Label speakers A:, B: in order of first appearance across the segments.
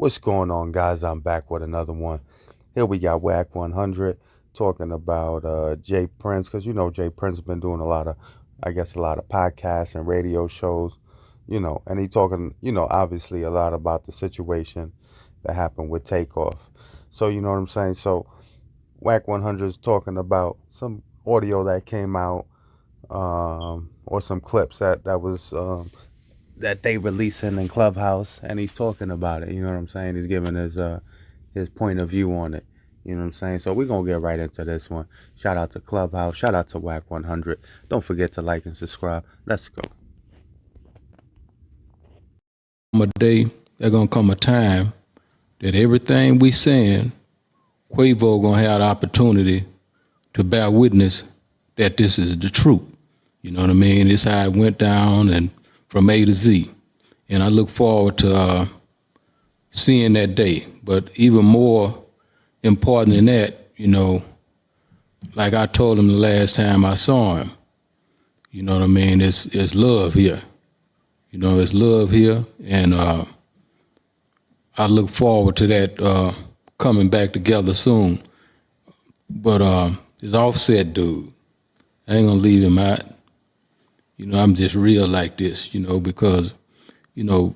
A: What's going on, guys? I'm back with another one. Here we got Wack 100 talking about Jay Prince, because Jay Prince has been doing a lot of podcasts and radio shows, and he talking, obviously a lot about the situation that happened with Takeoff. So you know what I'm saying. So Wack 100 is talking about some audio that came out, or some clips that they releasing in Clubhouse, and he's talking about it. You know what I'm saying? He's giving his point of view on it. You know what I'm saying? So we're gonna get right into this one. Shout out to Clubhouse. Shout out to Wack 100. Don't forget to like and subscribe. Let's go.
B: A day, there's gonna come a time that everything we saying, Quavo gonna have the opportunity to bear witness that this is the truth. You know what I mean? It's how it went down and from A to Z. And I look forward to seeing that day. But even more important than that, like I told him the last time I saw him, you know what I mean? It's love here. It's love here. And I look forward to that coming back together soon. But this Offset dude, I ain't gonna leave him out. I'm just real like this, because, you know,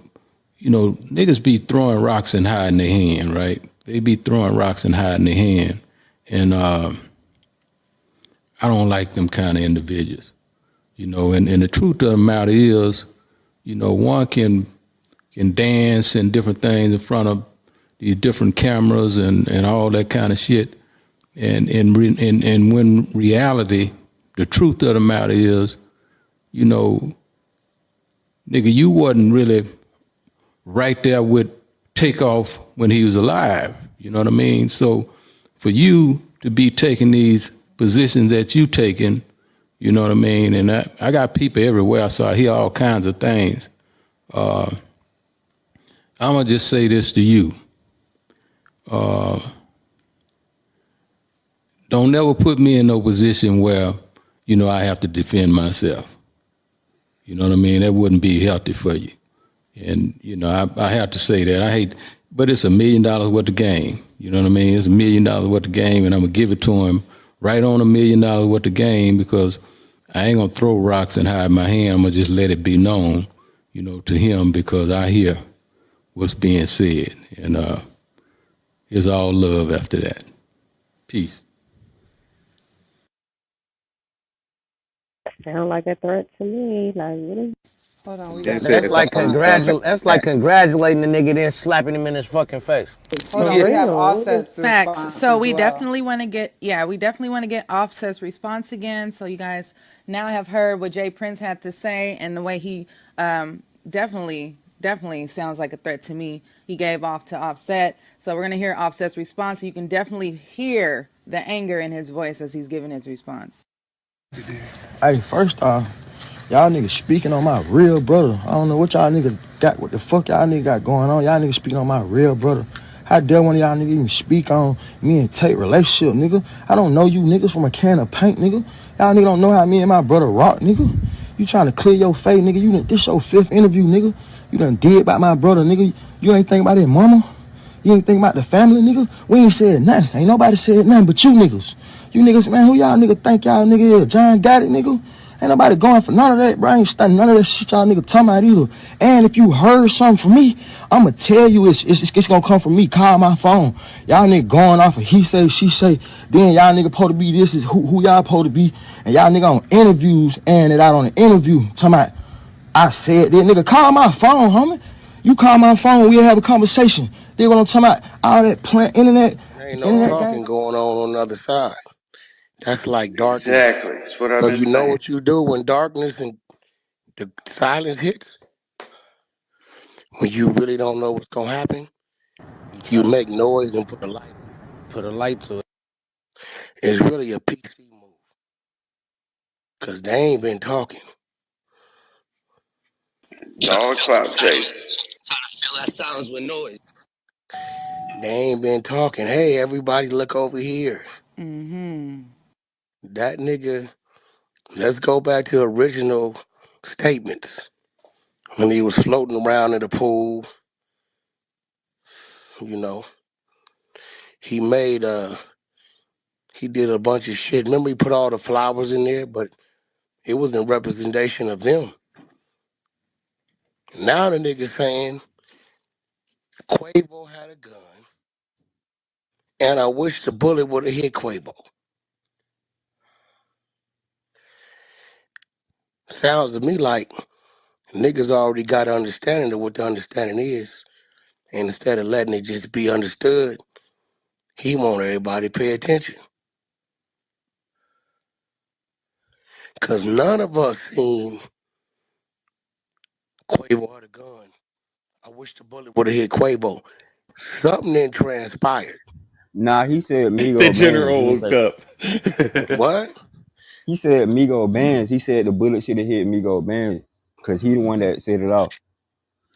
B: niggas be throwing rocks and hiding their hand, right? They be throwing rocks and hiding their hand. And I don't like them kind of individuals, and the truth of the matter is, one can dance and different things in front of these different cameras and all that kind of shit. And when reality, the truth of the matter is, nigga, you wasn't really right there with Takeoff when he was alive. You know what I mean? So for you to be taking these positions that you taking, you know what I mean? And I got people everywhere, so I hear all kinds of things. I'm going to just say this to you. Don't never put me in no position where, I have to defend myself. You know what I mean? That wouldn't be healthy for you. And, I have to say that. I hate, but it's $1 million worth of game. You know what I mean? It's $1 million worth of game, and I'm going to give it to him right on $1 million worth of game, because I ain't going to throw rocks and hide my hand. I'm going to just let it be known, to him, because I hear what's being said. And it's all love after that. Peace.
C: Sound like a threat to me. Like, really?
D: Hold on, we got
E: That's
D: another
E: it.
F: That's like
D: response.
F: that's like congratulating the nigga, then slapping him in his fucking face.
D: Hold
C: For
D: on, we have
C: real.
D: Offset's
G: Facts.
D: response
G: So
D: as
G: we
D: well.
G: definitely want to get, we definitely want to get Offset's response again. So you guys now have heard what Jay Prince had to say, and the way he definitely sounds like a threat to me. He gave off to Offset. So we're gonna hear Offset's response. You can definitely hear the anger in his voice as he's giving his response.
H: Hey, first off, y'all niggas speaking on my real brother. I don't know what y'all niggas got, what the fuck y'all niggas got going on. Y'all niggas speaking on my real brother. How dare one of y'all niggas even speak on me and Tate relationship, nigga? I don't know you niggas from a can of paint, nigga. Y'all niggas don't know how me and my brother rock, nigga. You trying to clear your face, nigga. This your 5th interview, nigga. You done did about my brother, nigga. You ain't think about his mama. You ain't think about the family, nigga. We ain't said nothing. Ain't nobody said nothing but you niggas. You niggas, man, who y'all nigga think y'all nigga is? John got it, nigga. Ain't nobody going for none of that, bro. I ain't studying none of that shit y'all nigga talking about either. And if you heard something from me, I'ma tell you it's gonna come from me. Call my phone. Y'all nigga going off of he say, she say. Then y'all nigga supposed to be this is who y'all supposed to be. And y'all nigga on interviews and it out on an interview talking about I said that, nigga. Call my phone, homie. You call my phone, we'll have a conversation. Then what I'm talking about, all that plant
E: There ain't no
H: internet game.
E: talking going on the other side. That's like darkness.
A: Exactly. That's what I've
E: So
A: been
E: you know
A: saying.
E: what you do when darkness and the silence hits? When you really don't know what's gonna happen,
F: You
E: you
F: try to
E: make noise and put a light on
F: put a light to it.
E: it. It's really a PC move. Cause they ain't been talking.
A: Trying to
I: All
A: fill that
I: clout
A: silence.
I: chase.
A: Trying to fill that silence with noise.
E: They ain't been talking. Hey, everybody look over here. That nigga, let's go back to original statements. When he was floating around in the pool, you know, he made he did a bunch of shit. Remember, he put all the flowers in there, but it was in representation of them. Now the nigga saying Quavo had a gun, and I wish the bullet would have hit Quavo. Sounds to me like niggas already got an understanding of what the understanding is, and instead of letting it just be understood, he want everybody to pay attention. Cause none of us seen Quavo had a gun. I wish the bullet would have hit Quavo. Something then transpired.
D: Nah, he said
A: The
D: Migo bands. He
A: general
D: ain't say
A: cup.
E: What?
D: he said Migo bands. He said the bullet should have hit Migo bands because he the one that set it off.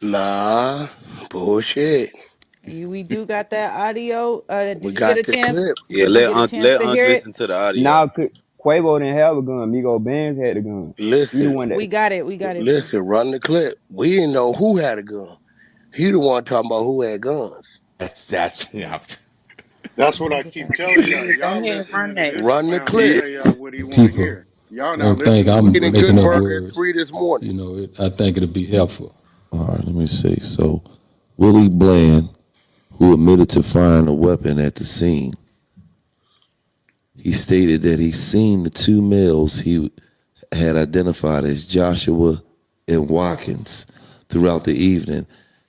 E: Nah, bullshit.
G: We do got that audio.
E: We
G: Did you get
E: got
G: a
E: the
G: chance?
E: clip.
I: Yeah,
G: Did you get a chance
I: let
G: to
I: Unc
G: hear it?
I: listen to the audio.
D: Now Quavo didn't have a gun. Migo bands had the gun. He the
E: Listen,
D: one that
G: We got it. We got it, bro.
E: listen, run the clip. We didn't know who had a gun. He the one talking about who had guns.
A: That's yeah.
J: That's what
G: Let me
J: I
G: get
J: keep
G: that.
J: telling y'all.
K: Yeah, go
J: Y'all
K: ahead, run
J: listening to
K: that.
J: this
E: Run the
J: clown to
E: clip.
J: tell y'all what he want to
B: People
J: hear. Y'all not
B: don't think
J: listening to
B: I'm
J: what
E: Eating
J: he
B: making
J: saying.
B: up
E: Gutenberg at
B: words.
E: 3 this morning.
B: I think it'll be helpful.
L: All right, let me see. So, Willie Bland, who admitted to firing a weapon at the scene, he stated that he seen the two males he had identified as Joshua and Watkins throughout the evening,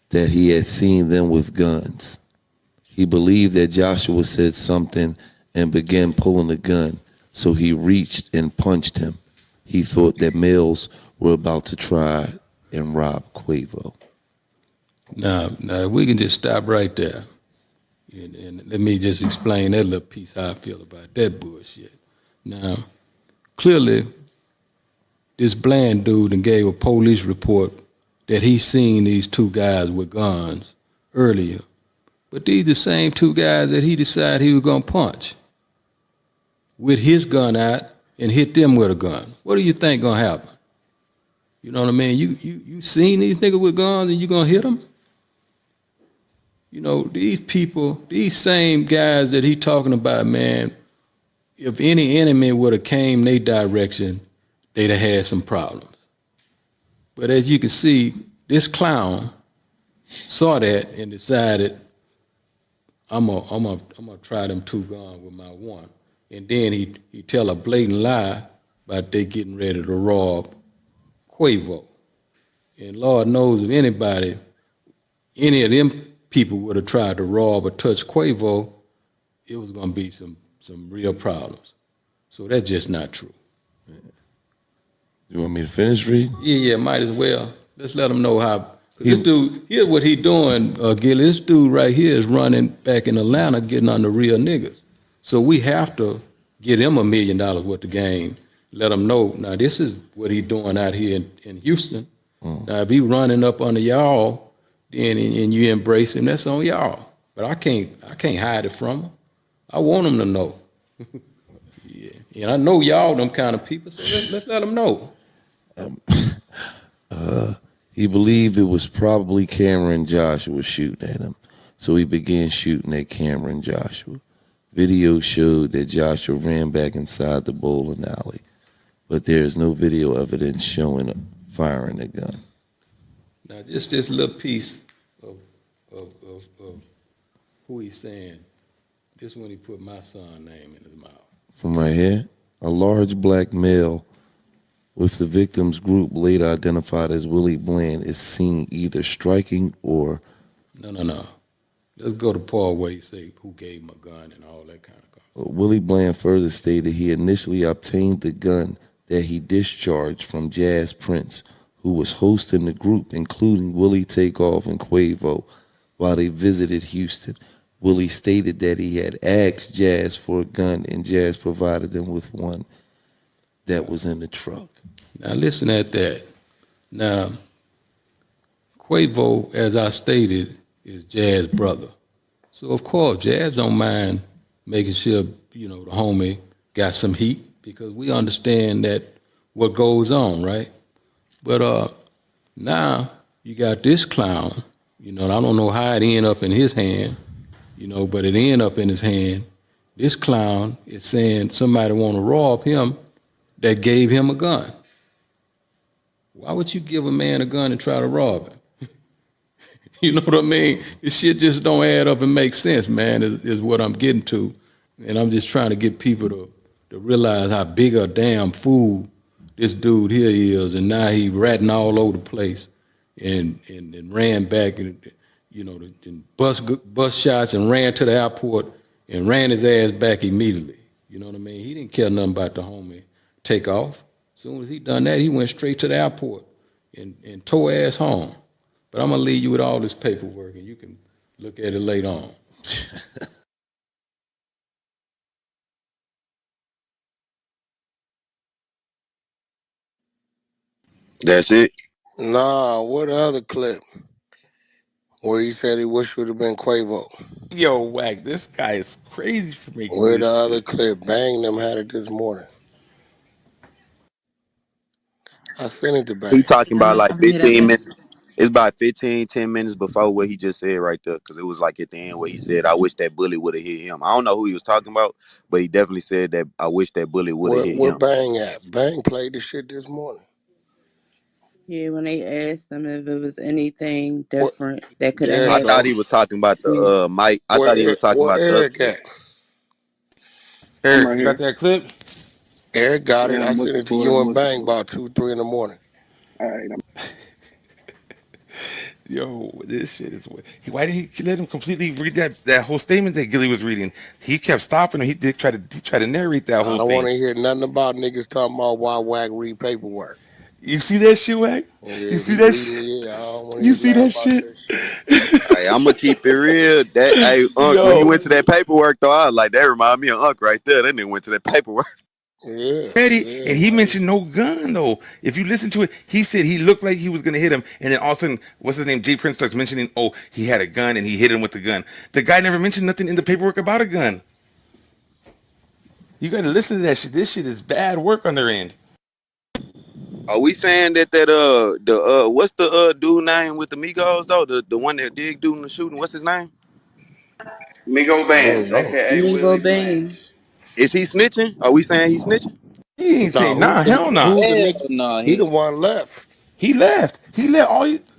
L: that he had seen them with guns. He believed that Joshua said something and began pulling the gun, so he reached and punched him. He thought that males were about to try and rob Quavo.
B: Now, we can just stop right there. And let me just explain that little piece how I feel about that bullshit. Now, clearly, this Bland dude and gave a police report that he seen these two guys with guns earlier. But these the same two guys that he decided he was gonna punch with his gun out and hit them with a gun. What do you think gonna happen? You know what I mean? You seen these niggas with guns and you gonna hit them? You know, these people, these same guys that he talking about, man, if any enemy would have came their direction, they'd have had some problems. But as you can see, this clown saw that and decided, I'm gonna try them two guns with my one. And then he tell a blatant lie about they getting ready to rob Quavo. And Lord knows if anybody, any of them people would have tried to rob or touch Quavo, it was gonna be some real problems. So that's just not true.
L: You want me to finish reading?
B: Yeah, might as well. Let's let them know how. Cause this dude, here's what he doing, Gilly. This dude right here is running back in Atlanta, getting on the real niggas. So we have to get him $1 million worth of game. Let him know. Now this is what he doing out here in Houston. Now if he running up under y'all, then and you embrace him, that's on y'all. But I can't hide it from him. I want him to know. Yeah, and I know y'all them kind of people. So let's let them know.
L: He believed it was probably Cameron Joshua shooting at him, so he began shooting at Cameron Joshua. Video showed that Joshua ran back inside the bowling alley, but there is no video evidence showing firing a gun.
B: Now, just this little piece of, of who he's saying, this when he put my son's name in his mouth.
L: From right here, a large black male with the victim's group later identified as Willie Bland is seen either striking or...
B: No. Let's go to Paul where he say who gave him a gun and all that kind of stuff.
L: Willie Bland further stated he initially obtained the gun that he discharged from Jazz Prince, who was hosting the group, including Willie Takeoff and Quavo, while they visited Houston. Willie stated that he had asked Jazz for a gun, and Jazz provided him with one that was in the truck.
B: Now, listen at that. Now, Quavo, as I stated, is Jazz's brother. So, of course, Jazz don't mind making sure, the homie got some heat because we understand that what goes on, right? But now you got this clown, I don't know how it ended up in his hand, but it end up in his hand. This clown is saying somebody want to rob him that gave him a gun. Why would you give a man a gun and try to rob him? You know what I mean? This shit just don't add up and make sense, man, is what I'm getting to. And I'm just trying to get people to realize how big a damn fool this dude here is. And now he ratting all over the place and ran back and, and bust shots and ran to the airport and ran his ass back immediately. You know what I mean? He didn't care nothing about the homie take off. As soon as he done that, he went straight to the airport and tore ass home. But I'm gonna leave you with all this paperwork, and you can look at it later on.
I: That's it.
E: Nah, what other clip where he said he wished would have been Quavo?
J: Yo, Wack, this guy is crazy for making
E: Where the
J: this
E: other
J: shit.
E: clip? Bang them had it this morning. I sent it to
I: He
E: Bang.
I: talking about like
K: I'm gonna hit up
I: 15
K: and
I: minutes. It's about 15, 10 minutes before what he just said right there. Cause it was like at the end where he said, I wish that bullet would have hit him. I don't know who he was talking about, but he definitely said that I wish that bullet would have hit
E: Where
I: him.
E: Bang at? Bang played the shit this morning.
C: Yeah, when they asked him if it was anything
E: What?
C: different that could have
E: There it
I: I thought
E: go.
I: he
C: happened.
I: was talking about
C: Yeah.
I: the Mike. I thought he was talking
E: Where
I: about the other
E: Eric
I: clip.
E: at?
J: Eric, you got that clip?
E: Eric got it. I sent it to you and Bang about 2, 3 in the morning.
J: Yo, this shit is. Why did he let him completely read that whole statement that Gilly was reading? He kept stopping him. He did try to narrate that
E: I
J: whole
E: don't want
J: thing.
E: to hear nothing about niggas talking about why Wack read paperwork.
J: You see that shit, Wack? You
E: Yeah,
J: see
E: he
J: that
E: reading.
J: shit?
E: Yeah, I don't want to
J: You
E: hear
J: see
E: nothing
J: that
E: about
J: shit?
E: that shit.
I: Hey, I'm gonna keep it real. That when he
J: Yo,
I: went to that paperwork though, I was like, that remind me of Unc right there. That nigga went to that paperwork.
E: Yeah,
J: ready,
E: yeah,
J: and he
E: man.
J: mentioned no gun though. If you listen to it, he said he looked like he was gonna hit him, and then all of a sudden, what's his name? Jay Prince starts mentioning, oh, he had a gun and he hit him with the gun. The guy never mentioned nothing in the paperwork about a gun. You got to listen to that shit. This shit is bad work on their end.
I: Are we saying that the what's the dude name with the Migos though? The one that did do the shooting, what's his name?
M: Migo
E: I don't
M: Bands,
E: know.
M: aka
C: Amigo
M: Willie Bland.
C: Bangs.
I: Is he snitching? Are we saying he's snitching?
J: He ain't
E: Nah,
J: saying nah, hell nah.
E: who's the
N: Hell
E: nigga?
N: no,
E: He
N: he
E: the one left.
J: He left. He left.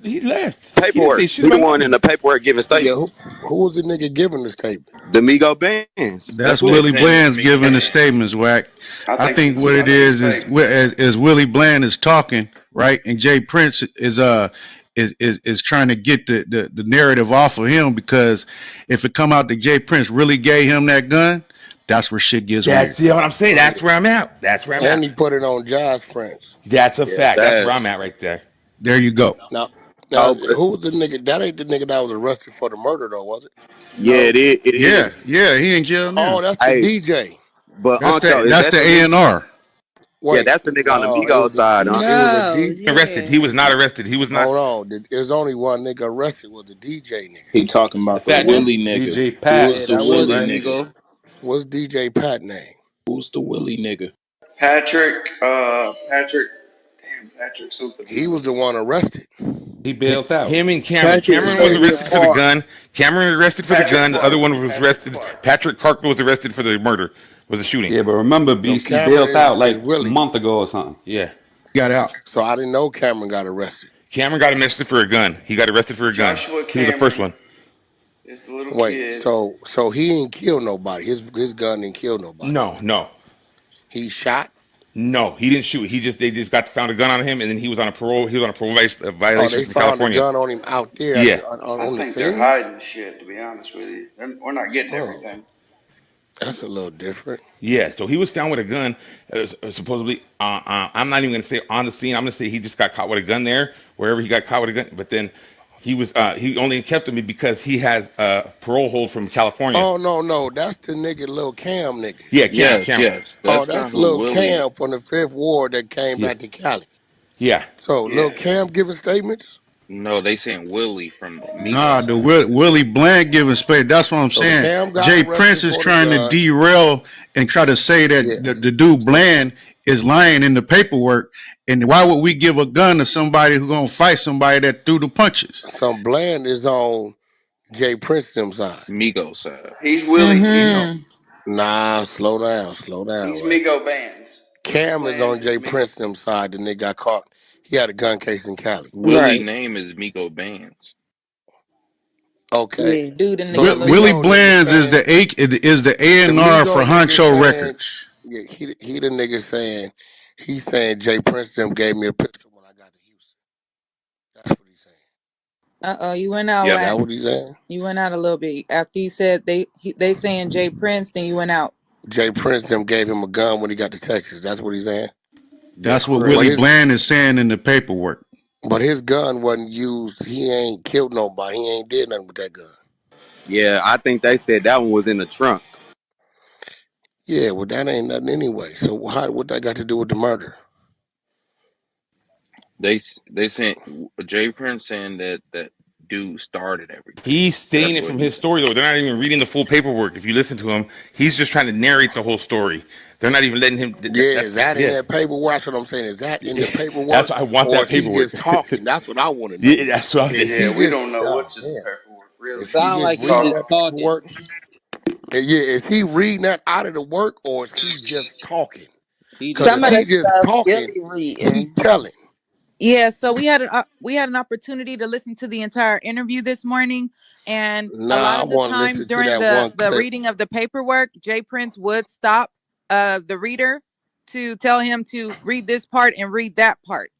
J: He left. He didn't say
I: Paperwork.
J: shit
I: He the
J: about
I: one in
J: nothing.
I: the paperwork giving
E: Yeah,
I: statements.
E: who was the nigga giving the statement?
I: The Migo Bands. That's
O: That's
I: what
M: They
I: it.
O: Willie
M: saying it's
O: Bland's
M: Migo
O: giving the
M: Bands.
O: statements, Wack.
M: I
O: I
M: think
O: think
M: it's
O: what
M: I
O: it
M: think it's
O: is
M: fake.
O: as Willie Bland is talking, right? And Jay Prince is trying to get the narrative off of him, because if it come out that Jay Prince really gave him that gun, that's where shit gets weird.
J: That's what I'm saying. That's where I'm at. That's where I'm
E: And
J: at.
E: he put it on Josh Prince.
J: That's a
I: Yeah,
J: fact. That's where I'm
I: that's
J: at right there.
O: There you go.
E: Now,
I: oh,
E: who was the nigga? That ain't the nigga that was arrested for the murder, though, was it?
I: yeah,
J: No.
I: it
O: Yeah,
I: is.
O: yeah, he in jail
E: Oh,
O: now.
E: that's the
I: Hey,
E: DJ.
I: but Unc though, is
O: That's
I: that
O: the
I: the
O: A
I: nigga?
O: and R.
I: Yeah,
E: Wait,
I: that's the nigga on the
E: no,
I: Migo side, Unc.
E: it was a
C: No,
E: D.
J: Arrested.
C: yeah.
J: He was not arrested. He was not.
E: Hold on, there's only one nigga arrested. Was the DJ nigga?
N: he talking
J: The
N: about the
J: fat dude?
N: Willie nigga.
P: DJ
N: Who
P: Pat
N: is
P: is
N: the
P: the
C: That
P: shit,
N: Willie
C: wasn't
P: right?
N: nigga?
C: Migo.
E: What's DJ Pat name?
N: Who's the Willie nigga?
M: Patrick, damn, Patrick something.
E: He was the one arrested.
P: He bailed out.
J: Him and Cameron.
N: Patrick
J: Cameron was
N: Patrick
J: arrested for the
N: Clark.
J: gun. Cameron arrested for the
M: Patrick
J: gun. The other
M: Clark.
J: one was
M: Patrick
J: arrested.
M: Clark.
J: Patrick Clark was arrested for the murder, was the shooting.
P: Yeah, but remember,
E: So
P: Beast, he
E: Cameron
P: bailed out
E: is
P: like a
E: Willie.
P: month ago or something.
J: Yeah.
O: Got out.
E: So I didn't know Cameron got arrested.
J: Cameron got arrested for a gun. He got arrested for a gun.
M: Joshua
J: He was the first
M: Cameron
J: one.
M: is the little
E: Wait,
M: kid.
E: so he ain't kill nobody. His gun didn't kill nobody.
J: No, no,
E: He shot.
J: no. He didn't shoot. They just got found a gun on him, and then he was on a parole. He was on a parole
E: Oh,
J: violation
E: they
J: from
E: found a
J: California.
E: gun on him out there
J: Yeah.
M: I
E: on the
M: think they're
E: scene.
M: hiding shit. To be honest with you, we're not getting
E: Oh,
M: everything.
E: that's a little different.
J: Yeah, so he was found with a gun, supposedly. I'm not even going to say on the scene. I'm going to say he just got caught with a gun there, wherever he got caught with a gun. But then he only kept him because he has a parole hold from California.
E: Oh no, that's the nigga Lil Cam nigga.
J: Yeah,
N: Yes,
J: Cameron.
N: yes.
E: Oh,
N: That's
E: that's
N: who
E: Lil
N: Willie.
E: Cam from the Fifth Ward that came
J: Yeah,
E: back to Cali.
J: yeah.
E: So Lil
M: Yeah.
E: Cam giving statements.
N: No, they saying Willie from
O: Nah,
N: Migos.
O: the Willie Bland giving space. That's what I'm
E: So
O: saying.
E: Cam got
O: Jay Prince
E: arrested
O: is
E: for the
O: trying to
E: gun.
O: derail and try to say that
E: Yeah.
O: the dude Bland is lying in the paperwork. And why would we give a gun to somebody who's gonna fight somebody that threw the punches?
E: Some Bland is on Jay Prince them side.
N: Migos side.
M: He's Willie.
G: Mm-hmm.
E: Nah, slow down,
M: He's
E: right?
M: Migo Bands. Willie
E: Cam is on
M: Bland is
E: Jay
M: Migo.
E: Prince them side. The nigga got caught. He had a gun case in Cali.
N: Willie
C: Right.
N: name is Migo Bands.
E: Okay,
C: Yeah.
G: Dude in the
E: so the
G: yellow.
O: Willie
E: Migo nigga
O: Bland's
E: saying
O: is the
E: the
O: A&R for
E: Migo nigga
O: Honcho
E: saying
O: Records.
E: yeah, he the nigga saying he's saying Jay Prince them gave me a pistol when I got to Houston. That's what he's saying.
G: You went out,
E: Is
N: Yep.
E: that
G: Wack.
E: what he's saying?
G: You went out a little bit after you said they saying Jay Prince. Then you went out.
E: Jay Prince them gave him a gun when he got to Texas. That's what he's saying.
N: That's
O: That's what
E: But
N: correct.
O: Willie
E: his
O: Bland is saying in the paperwork.
E: but his gun wasn't used. He ain't killed nobody. He ain't did nothing with that gun.
I: Yeah, I think they said that one was in the trunk.
E: Yeah, well that ain't nothing anyway. So what that got to do with the murder?
N: They sent Jay Prince saying that dude started everything.
J: He's
N: That's
J: saying it
N: what
J: from
N: he
J: his
N: said.
J: story though. They're not even reading the full paperwork. If you listen to him, he's just trying to narrate the whole story. They're not even letting him.
E: Yeah,
J: That's
E: is that in
J: yeah.
E: that paperwork? That's what I'm saying. Is that in the
J: That's
E: paperwork,
J: why I want
E: or
J: that
E: is he
J: paperwork.
E: just talking? That's what I want to know.
J: Yeah, that's what
E: Is
M: Yeah,
E: he
M: we
E: just
M: don't know
E: oh
M: what's in the
E: damn?
M: paperwork, really.
E: Is he
K: Sound
E: just
K: like
M: He's
K: he
E: reading
K: just
E: that
M: talking.
K: talking.
E: paperwork? And yeah, is he reading that out of the work, or is he just talking?
K: He
E: Because
K: just
C: Some
E: if
C: of
E: he
C: the
K: talking.
E: just
C: stuff
E: talking,
C: Billy
E: he
C: reading.
E: telling.
G: Yeah, so we had an opportunity to listen to the entire interview this morning, and a lot
E: Nah, I
G: of the
E: want to
G: times
E: listen to
G: during
E: that
G: the
E: one
G: the
E: clip.
G: reading of the paperwork, Jay Prince would stop the reader to tell him to read this part and read that part.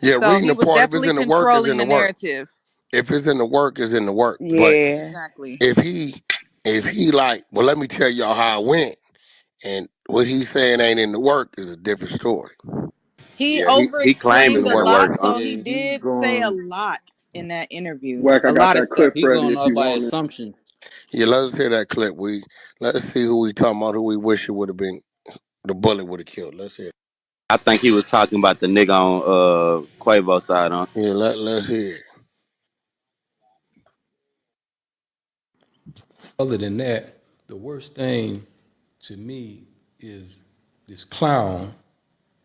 E: Yeah,
G: So
E: reading
G: he
E: the
G: was
E: part. If it's
G: definitely
E: in the work, it's in
G: controlling
E: the
G: the
E: work.
G: narrative.
E: If it's in the work, it's in the work. But
C: Yeah.
G: Exactly.
E: if he like, well, let me tell y'all how I went, and what he's saying ain't in the work is a different story.
G: He
I: Yeah, he claiming
G: over-explained
I: it
G: a
I: wasn't
G: lot,
I: work.
G: so
K: Yeah,
G: he
K: he
G: did say a
K: going.
G: lot in that interview.
M: Wack, I
G: A
M: got
G: lot of
M: that
G: stuff.
M: clip
K: He
M: ready
K: going
M: if
K: off
M: you
K: by
M: want it.
K: assumption.
E: Yeah, let's hear that clip. Let's see who we talking about. Who we wish it would have been. The bullet would have killed. Let's hear.
I: I think he was talking about the nigga on Quavo side on.
E: Yeah, let's hear.
B: Other than that, the worst thing to me is this clown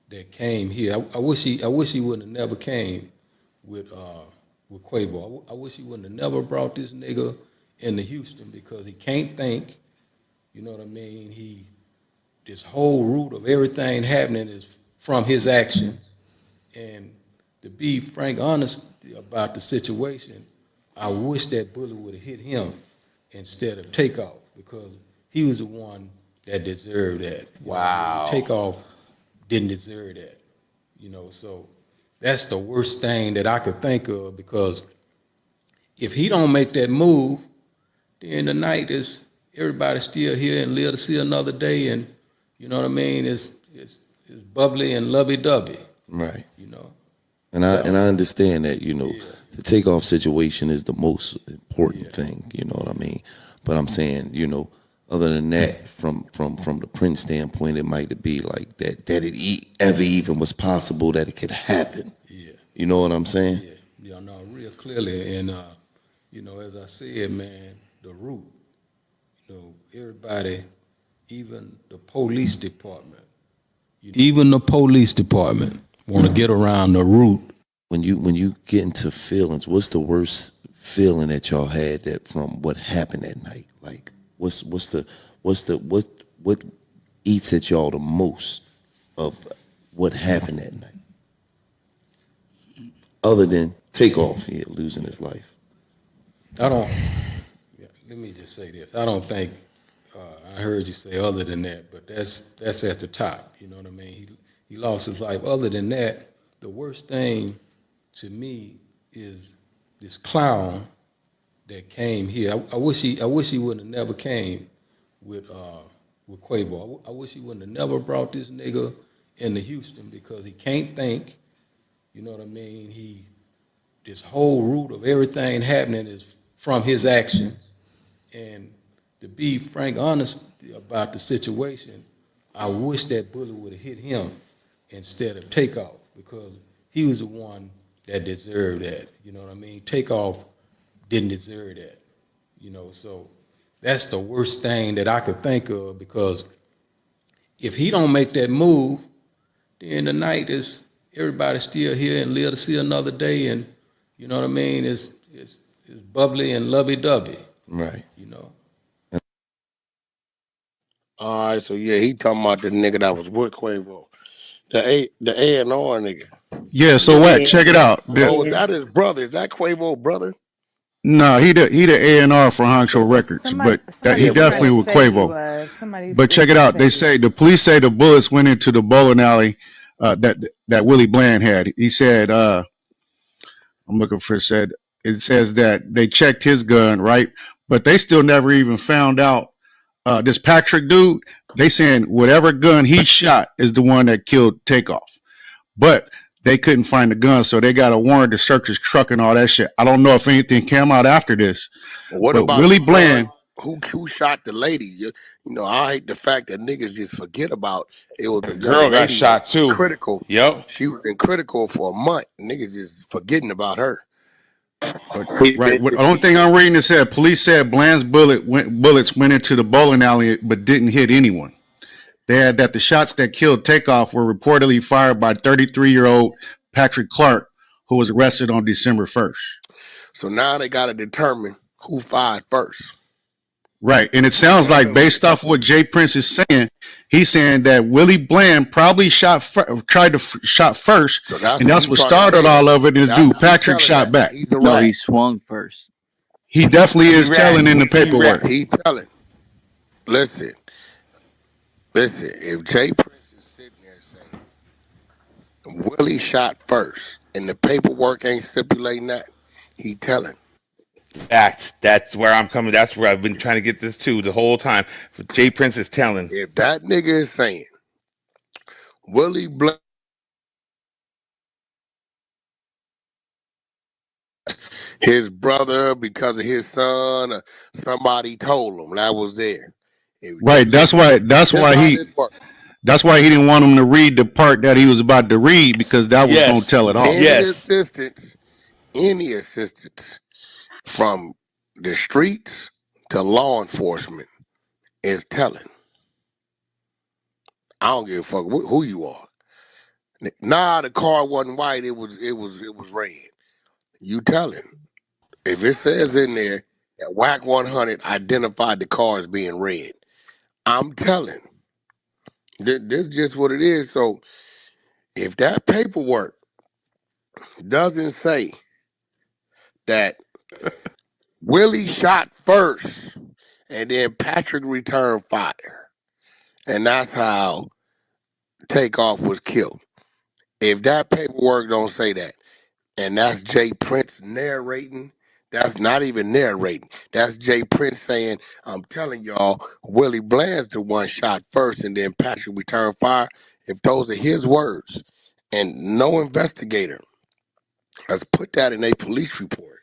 B: that came here. I wish he wouldn't have never came with Quavo. I wish he wouldn't have never brought this nigga into Houston because he can't think. You know what I mean? This whole root of everything happening is from his actions. And to be frank, honest about the situation, I wish that bullet would have hit him instead of Takeoff because he was the one that deserved that. You know what I mean?
A: Wow.
B: Takeoff didn't deserve that. So that's the worst thing that I could think of because if he don't make that move, then the night is everybody's still here and live to see another day, and you know what I mean. It's bubbly and lovey dovey.
L: Right.
B: You know.
L: And I understand that,
B: Yeah.
L: the takeoff situation is the most important
B: Yeah.
L: thing, you know what I mean? But I'm saying, other than that, from the Prince standpoint, it might be like that ever even was possible that it could happen.
B: Yeah.
L: You know what I'm saying?
B: Yeah. Yeah. No, real clearly, and as I said, man, the root. Everybody, even the police department, want to get around the root.
L: When you get into feelings, what's the worst feeling that y'all had that from what happened that night? Like what eats at y'all the most of what happened that night? Other than Takeoff here losing his life.
B: I don't. Yeah, let me just say this. I don't think I heard you say other than that, but that's at the top. You know what I mean? He lost his life. Other than that, the worst thing to me is this clown that came here. I wish he wouldn't have never came with Quavo. I wish he wouldn't have never brought this nigga into Houston because he can't think. You know what I mean? This whole root of everything happening is from his actions. And to be frank, honest about the situation, I wish that bullet would have hit him instead of Takeoff because he was the one that deserved that. You know what I mean? Takeoff didn't deserve that. So that's the worst thing that I could think of because if he don't make that move, then the night is everybody's still here and live to see another day, and you know what I mean. It's It's bubbly and lovey dovey,
L: Right.
B: you know.
E: All right, so yeah, he talking about the nigga that was with Quavo, the A&R nigga.
O: Yeah, so Wack,
D: Yeah,
O: check it out.
E: Oh, is
D: yeah.
E: that his brother? Is that Quavo brother?
O: No, he the A&R for Honcho
E: So
O: Records,
G: Somebody,
O: but
G: somebody
O: he
E: yeah,
G: was
E: we
G: trying
O: definitely
G: to
E: know.
O: with
G: say he
O: Quavo.
G: was. Somebody
O: But
G: was
O: check it
G: trying to
O: out.
G: say
O: They
G: he was.
O: say the police say the bullets went into the bowling alley that Willie Bland had. He said, I'm looking for said it says that they checked his gun, right? But they still never even found out this Patrick dude. They saying whatever gun he shot is the one that killed Takeoff. But they couldn't find the gun, so they got a warrant to search his truck and all that shit. I don't know if anything came out after this,
E: What
O: but
E: about the
O: Willie
E: gun?
O: Bland,
E: Who shot the lady? You know, I hate the fact that niggas just forget about it was
J: The
E: a young
J: girl got
E: lady that
J: shot
E: was in
J: too.
E: critical.
J: Yep.
E: She was in critical for a month. Niggas just forgetting about her.
O: but
I: He
O: right, what, the
I: mentioned
O: only thing I'm reading is that police said Bland's bullets went into the bowling alley but didn't hit anyone. They had that the shots that killed Takeoff were reportedly fired by 33-year-old Patrick Clark, who was arrested on December 1st.
E: So now they got to determine who fired first.
O: Right. And it sounds like based off what Jay Prince is saying, he's saying that Willie Bland probably tried to shot first,
E: So that's
O: and
E: what
O: that's
E: he's
O: what
E: trying to
O: started
E: say.
O: all of it. This
E: That's
O: dude
E: what he's
O: Patrick
E: telling
O: shot
E: that.
O: back.
E: He's a
K: No,
E: rat.
K: he swung first.
O: He definitely
J: He
O: is telling
J: ran.
O: in the
J: He ran.
O: paperwork.
E: He telling. Listen, listen. If Jay Prince is sitting there saying Willie shot first, and the paperwork ain't stipulating that, he telling.
J: Fact. That's where I'm coming. That's where I've been trying to get this to the whole time. Jay Prince is telling.
E: If that nigga is saying Willie his brother because of his son or somebody told him that was there.
O: Right.
E: This how this works.
O: That's why he didn't want him to read the part that he was about to read because that was going to
J: Yes.
O: tell it all.
J: Yes.
E: Any assistance from the streets to law enforcement is telling. I don't give a fuck who you are. Nah, the car wasn't white. It was red. You telling. If it says in there that Wack 100 identified the car as being red, I'm telling. This is just what it is. So if that paperwork doesn't say that Willie shot first and then Patrick returned fire, and that's how Takeoff was killed. If that paperwork don't say that, and that's Jay Prince narrating, that's not even narrating. That's Jay Prince saying, I'm telling y'all, Willie Bland's the one shot first and then Patrick returned fire. If those are his words, and no investigator has put that in a police report,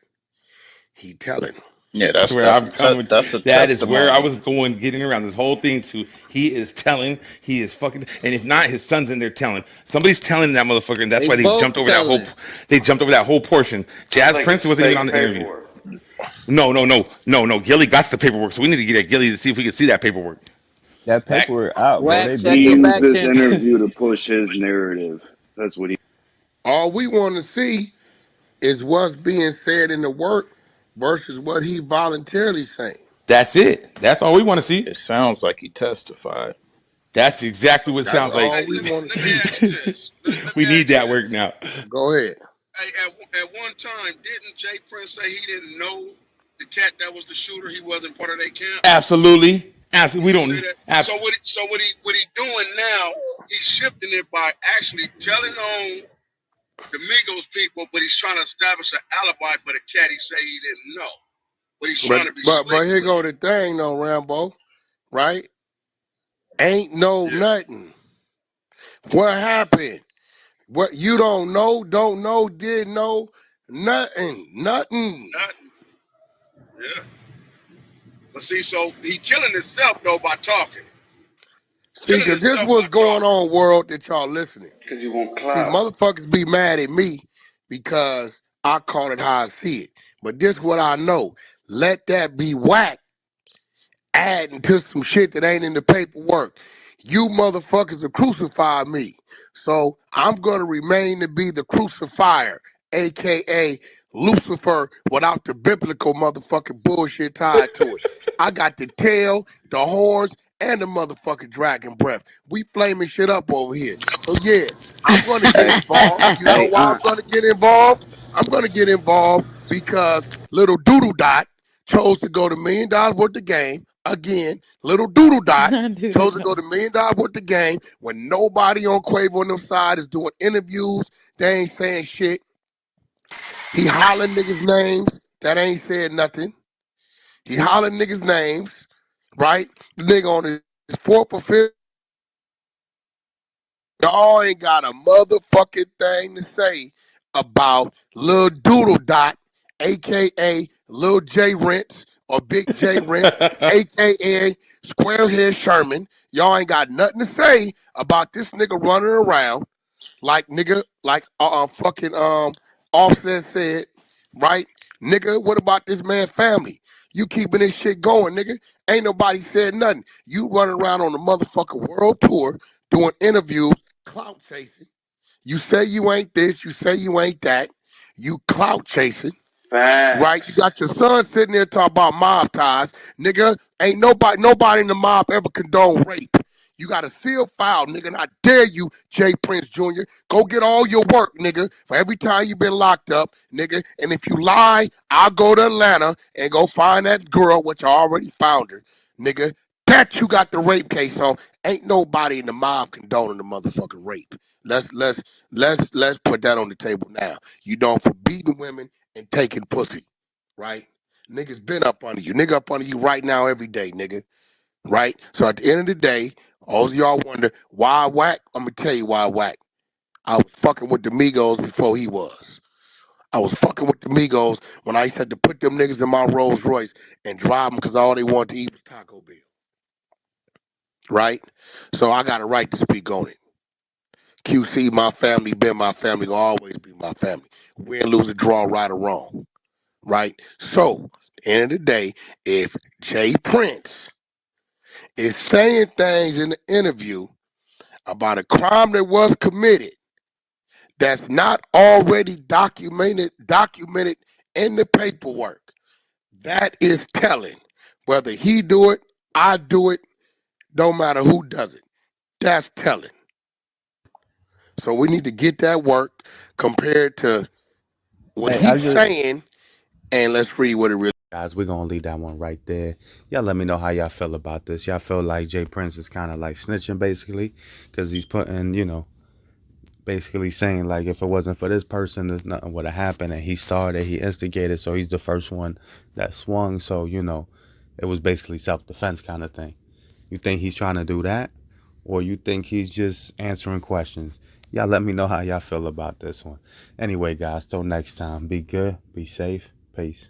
E: he telling.
N: Yeah,
J: That's where I'm coming.
N: that's a
J: That is where I
N: testimony.
J: was going, getting around this whole thing to. He is telling. He is fucking. And if not, his son's in there telling. Somebody's telling that motherfucker, and that's
K: They
J: why they jumped
K: both
J: over that whole.
K: telling.
J: They jumped over that whole portion.
M: Sounds
J: Jazz
M: like
J: Prince
M: it's
J: wasn't even on
M: fake
J: the interview.
M: paperwork.
J: No. Gilly got the paperwork, so we need to get at Gilly to see if we can see that paperwork.
D: That
J: Fact.
D: paperwork out, bro.
K: Wack,
D: They
K: check
D: been
M: He
K: your
D: on
M: used
K: back
D: that.
M: this
K: channel.
M: interview to push his narrative. That's what he.
E: All we want to see is what's being said in the work versus what he voluntarily saying.
J: That's it. That's all we want to see.
N: It sounds like he testified.
J: That's exactly what it
E: That's
J: sounds like.
E: all
P: Hey,
E: we want to
P: let me
E: see.
P: ask you this. Let me
J: We need
P: ask you
J: that work
P: this.
J: now.
E: Go ahead.
P: Hey, at one time, didn't Jay Prince say he didn't know the cat that was the shooter? He wasn't part of their camp.
J: Absolutely. Absolutely.
P: Didn't
J: We
P: he say
J: don't.
P: that? So what he doing now? He's shifting it by actually telling on the Migos people, but he's trying to establish an alibi for the cat he say he didn't know. But he's
E: But
P: trying to be
E: but
P: slick
E: but here
P: with
E: go the thing though, Rambo, right? Ain't no
P: it. Yeah,
E: nothing. What happened? What you don't know, didn't know, nothing. Nothing.
P: nothing. Yeah. But see, so he killing himself though by talking.
E: See,
P: Killing
E: cause this
P: himself by
E: what's going
P: talking.
E: on, world, that y'all listening.
M: Because you want
E: See,
M: clout.
E: motherfuckers be mad at me because I call it how I see it. But this what I know. Let that be whack adding to some shit that ain't in the paperwork. You motherfuckers have crucified me. So I'm gonna remain to be the crucifier aka Lucifer, without the biblical motherfucking bullshit tied to it. I got the tail, the horns, and the motherfucking dragon breath. We flaming shit up over here. So yeah, I'm gonna get
D: Hey,
E: involved. You know
D: hey,
E: why I'm gonna get involved? I'm gonna get involved because little Doodle Dot chose to go to $1 million worth of game. Again, little Doodle Dot
G: Dude,
E: chose to go to $1 million worth of game when nobody on Quavo on them side is doing interviews. They ain't saying shit. He hollering niggas' names that ain't said nothing. He hollering niggas' names, right? The nigga on his fourth or fifth, y'all ain't got a motherfucking thing to say about Lil Doodle Dot, aka Lil J Rent or Big J Rent, aka Squarehead Sherman. Y'all ain't got nothing to say about this nigga running around like nigga, like fucking Offset said, right? Nigga, what about this man's family? You keeping this shit going, nigga. Ain't nobody said nothing. You running around on the motherfucking world tour doing interviews, clout chasing. You say you ain't this, you say you ain't that. You clout chasing. Right? You
M: Facts.
E: got your son sitting there talking about mob ties. Nigga, ain't nobody in the mob ever condone rape. You got a sealed file, nigga, and I dare you, Jay Prince Jr., go get all your work, nigga, for every time you been locked up, nigga. And if you lie, I'll go to Atlanta and go find that girl, which I already found her, nigga. That you got the rape case on. Ain't nobody in the mob condoning the motherfucking rape. Let's put that on the table now. You don't for beating women and taking pussy, right? Niggas been up under you. Nigga up under you right now every day, nigga. Right? So at the end of the day, all y'all wonder why Wack? I'm gonna tell you why Wack. I was fucking with the Migos before he was. I was fucking with the Migos when I used to have to put them niggas in my Rolls Royce and drive them because all they wanted to eat was Taco Bell. Right? So I got a right to speak on it. QC, my family, been my family, will always be my family. Win, lose, or draw, right or wrong. Right? So, at the end of the day, if Jay Prince is saying things in the interview about a crime that was committed that's not already documented in the paperwork, that is telling. Whether he do it, I do it, don't matter who does it. That's telling. So we need to get that work compared to what
D: hey, I
E: he's
D: just
E: saying, and let's read what it really.
A: Guys, we're gonna leave that one right there. Y'all let me know how y'all feel about this. Y'all feel like Jay Prince is kind of like snitching basically, because he's putting, basically saying like if it wasn't for this person, there's nothing would have happened, and he started, he instigated, so he's the first one that swung. So it was basically self defense kind of thing. You think he's trying to do that, or you think he's just answering questions? Y'all let me know how y'all feel about this one. Anyway, guys, till next time, be good, be safe, peace.